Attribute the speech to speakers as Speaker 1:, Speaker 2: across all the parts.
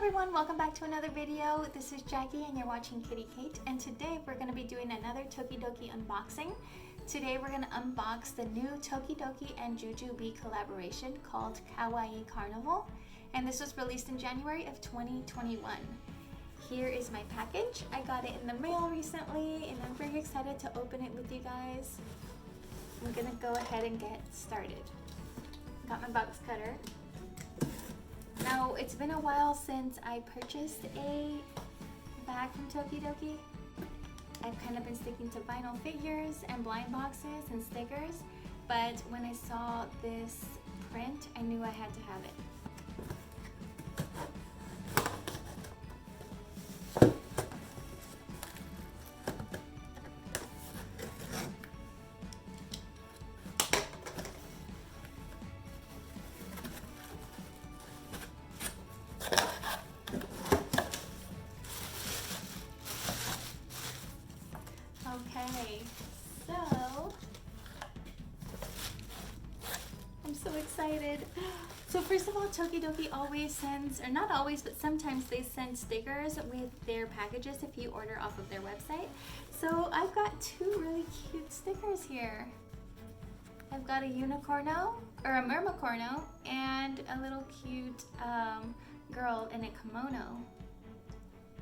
Speaker 1: everyone, welcome back to another video. This is Jackie and you're watching Kitty Kate, and today we're going to be doing another tokidoki unboxing. Today we're going to unbox the new tokidoki and jujube collaboration called Kawaii Carnival, and this was released in January of 2021. Here is my package. I got it in the mail recently and I'm very excited to open it with you guys. I'm going to go ahead and get started. Got my box cutter. Now, it's been a while since I purchased a bag from Tokidoki. I've kind of been sticking to vinyl figures and blind boxes and stickers, but when I saw this print, I knew I had to have it. Okay, so I'm so excited. So first of all, Tokidoki always sends, or not always, but sometimes they send stickers with their packages if you order off of their website. So I've got two really cute stickers here. I've got a unicorno, or a mermacorno, and a little cute girl in a kimono.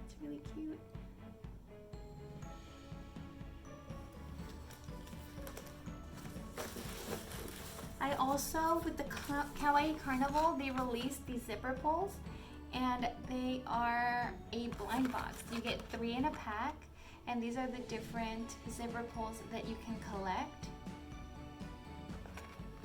Speaker 1: It's really cute. I also, with the Kawaii Carnival, they released these zipper pulls, and they are a blind box. You get 3 in a pack, and these are the different zipper pulls that you can collect.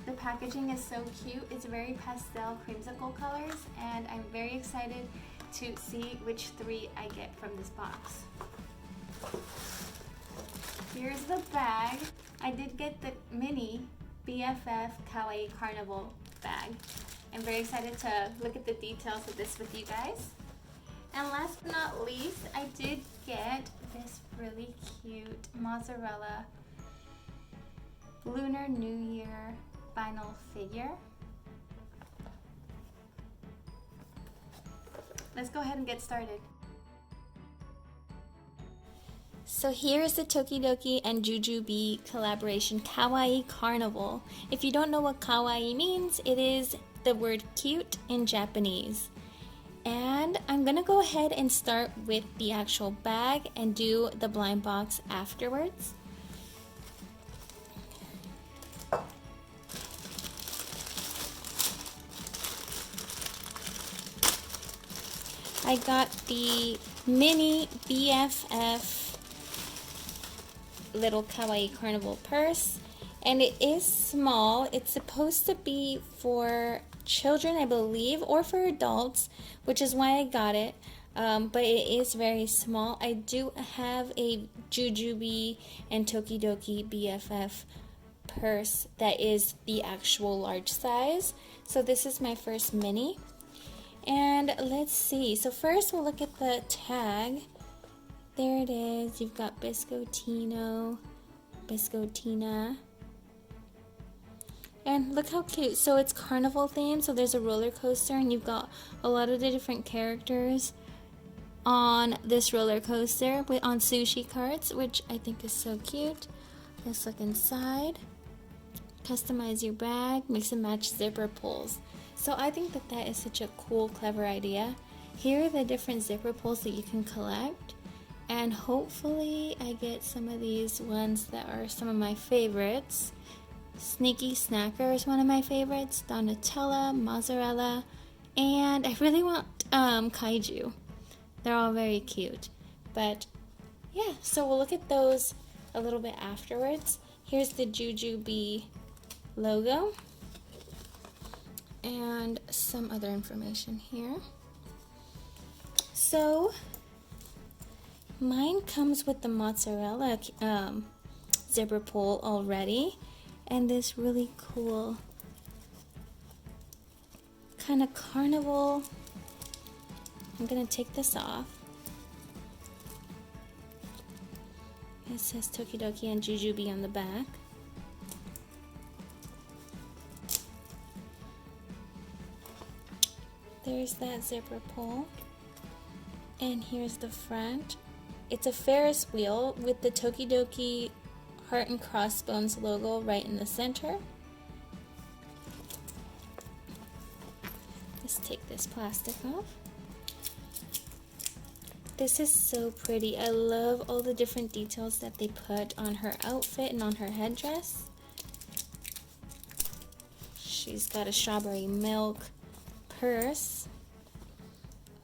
Speaker 1: The packaging is so cute. It's very pastel creamsicle colors, and I'm very excited to see which 3 I get from this box. Here's the bag. I did get the mini B.F.F Kawaii Carnival bag. I'm very excited to look at the details of this with you guys. And last but not least, I did get this really cute mozzarella Lunar New Year vinyl figure. Let's go ahead and get started. So here's the Tokidoki and jujube collaboration, Kawaii Carnival. If you don't know what kawaii means, it is the word cute in Japanese. And I'm gonna go ahead and start with the actual bag and do the blind box afterwards. I got the mini B.F.F little Kawaii Carnival purse, and it is small. It's supposed to be for children, I believe, or for adults, which is why I got it, but it is very small. I do have a jujube and tokidoki B.F.F purse that is the actual large size, so this is my first mini. And let's see, so first we'll look at the tag. There it is. You've got Biscottino, Biscottina. And look how cute. So it's carnival themed, so there's a roller coaster and you've got a lot of the different characters on this roller coaster on sushi carts, which I think is so cute. Let's look inside. Customize your bag, mix and match zipper pulls. So I think that that is such a cool, clever idea. Here are the different zipper pulls that you can collect. And hopefully I get some of these ones that are some of my favorites. Sneaky Snacker is one of my favorites. Donatella, Mozzarella, and I really want Kaiju. They're all very cute. But yeah, so we'll look at those a little bit afterwards. Here's the jujube logo and some other information here. So mine comes with the mozzarella zipper pull already, and this really cool kind of carnival. I'm gonna take this off. It says Tokidoki and jujube on the back. There's that zipper pull. And here's the front. It's a Ferris wheel with the Tokidoki heart and crossbones logo right in the center. Let's take this plastic off. This is so pretty. I love all the different details that they put on her outfit and on her headdress. She's got a strawberry milk purse.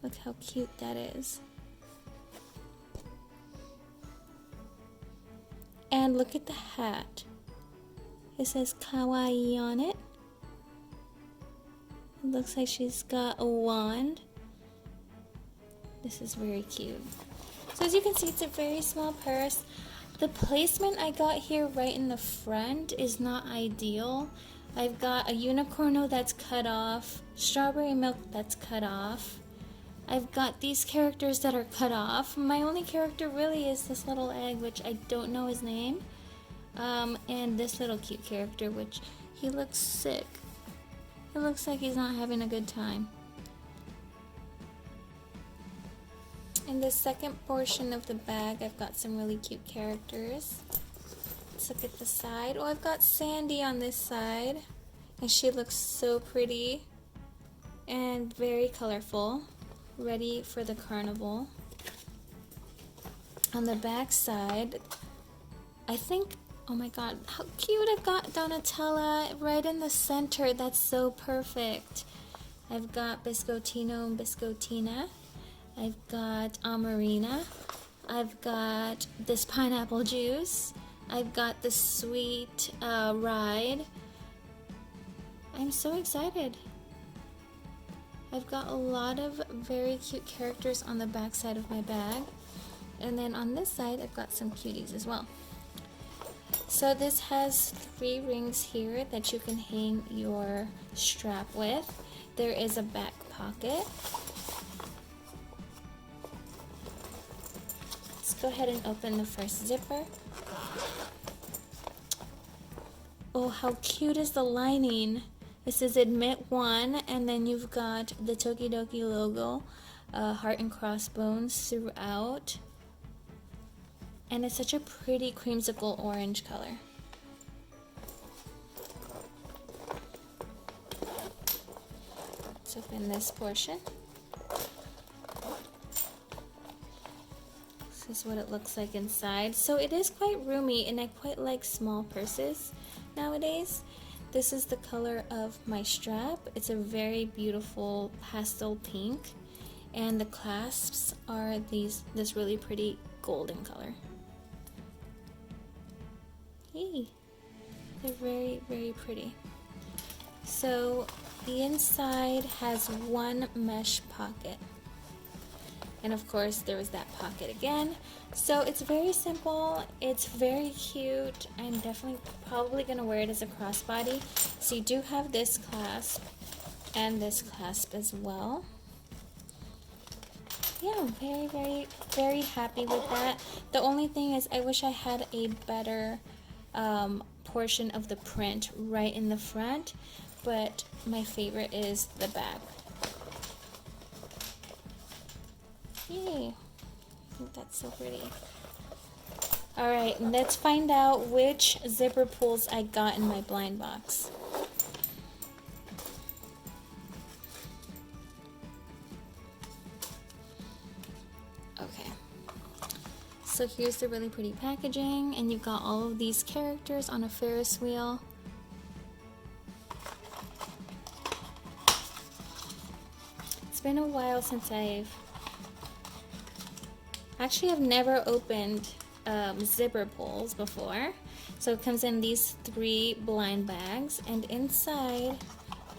Speaker 1: Look how cute that is. And look at the hat. It says Kawaii on it. It looks like she's got a wand. This is very cute. So as you can see, it's a very small purse. The placement I got here right in the front is not ideal. I've got a unicorno that's cut off, strawberry milk that's cut off. I've got these characters that are cut off. My only character really is this little egg, which I don't know his name. And this little cute character, which he looks sick. It looks like he's not having a good time. In the second portion of the bag, I've got some really cute characters. Let's look at the side. Oh, I've got Sandy on this side. And she looks so pretty and very colorful. Ready for the carnival. On the back side, I think, oh my god, how cute! I've got Donatella right in the center. That's so perfect. I've got Biscottino and Biscottina. I've got Amarina. I've got this pineapple juice. I've got the sweet ride. I'm so excited. I've got a lot of very cute characters on the back side of my bag. And then on this side, I've got some cuties as well. So this has 3 rings here that you can hang your strap with. There is a back pocket. Let's go ahead and open the first zipper. Oh, how cute is the lining? This is admit 1, and then you've got the Tokidoki logo, heart and crossbones throughout. And it's such a pretty creamsicle orange color. Let's open this portion. This is what it looks like inside. So it is quite roomy, and I quite like small purses nowadays. This is the color of my strap. It's a very beautiful pastel pink, and the clasps are this really pretty golden color. Hey, they're very, very pretty. So the inside has 1 mesh pocket. And of course there was that pocket again. So it's very simple, it's very cute. I'm definitely probably gonna wear it as a crossbody. So you do have this clasp and this clasp as well. Yeah, I'm very, very, very happy with that. The only thing is I wish I had a better portion of the print right in the front, but my favorite is the back. Yay, I think that's so pretty. Alright, let's find out which zipper pulls I got in my blind box. Okay, so here's the really pretty packaging, and you've got all of these characters on a Ferris wheel. It's been a while since I've never opened zipper pulls before. So it comes in these 3 blind bags, and inside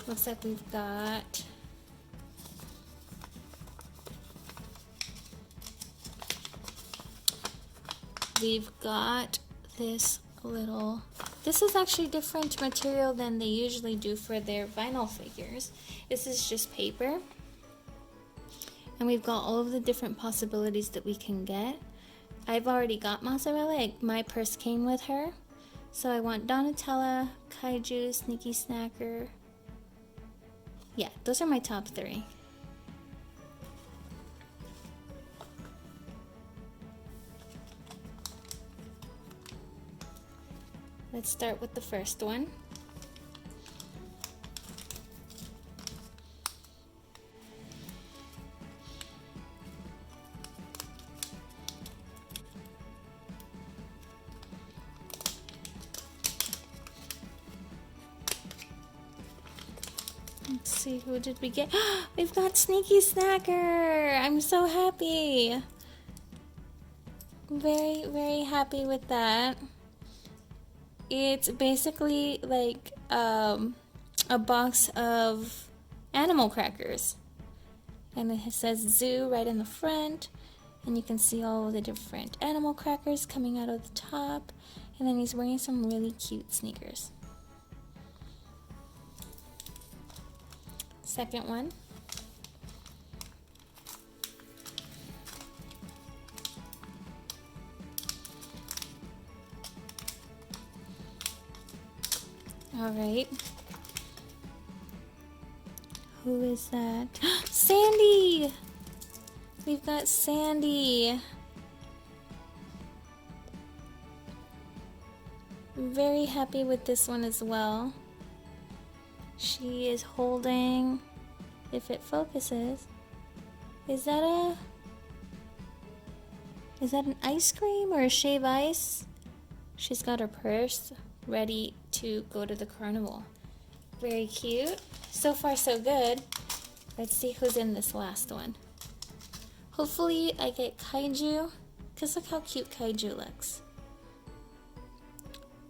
Speaker 1: looks like we've got this little, this is actually different material than they usually do for their vinyl figures. This is just paper. And we've got all of the different possibilities that we can get. I've already got mozzarella. My purse came with her. So I want Donatella, Kaiju, Sneaky Snacker. Yeah, those are my top 3. Let's start with the first one. Let's see, who did we get? We've got Sneaky Snacker! I'm so happy! Very, very happy with that. It's basically like a box of animal crackers. And it says zoo right in the front. And you can see all the different animal crackers coming out of the top. And then he's wearing some really cute sneakers. Second one. All right. Who is that? Sandy! We've got Sandy. Very happy with this one as well. She is holding, if it focuses, is that an ice cream or a shave ice? She's got her purse ready to go to the carnival. Very cute. So far so good. Let's see who's in this last one. Hopefully I get Kaiju, because look how cute Kaiju looks.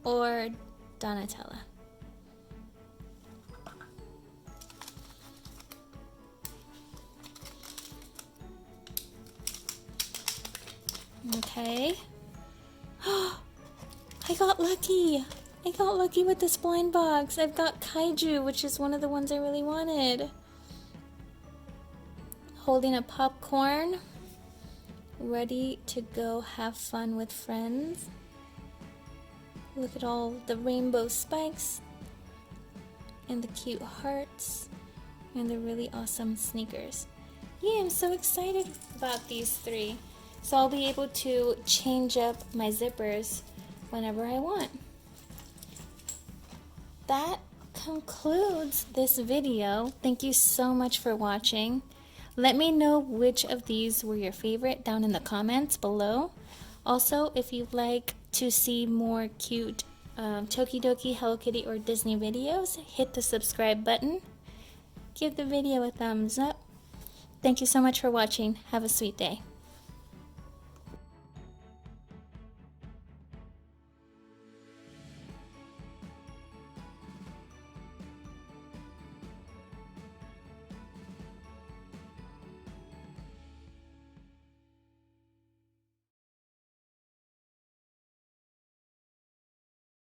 Speaker 1: Or Donatella. Okay. I got lucky! I got lucky with this blind box. I've got Kaiju, which is one of the ones I really wanted. Holding a popcorn. Ready to go have fun with friends. Look at all the rainbow spikes. And the cute hearts. And the really awesome sneakers. Yeah, I'm so excited about these three. So I'll be able to change up my zippers whenever I want. That concludes this video. Thank you so much for watching. Let me know which of these were your favorite down in the comments below. Also, if you'd like to see more cute Tokidoki, Hello Kitty, or Disney videos, hit the subscribe button. Give the video a thumbs up. Thank you so much for watching. Have a sweet day.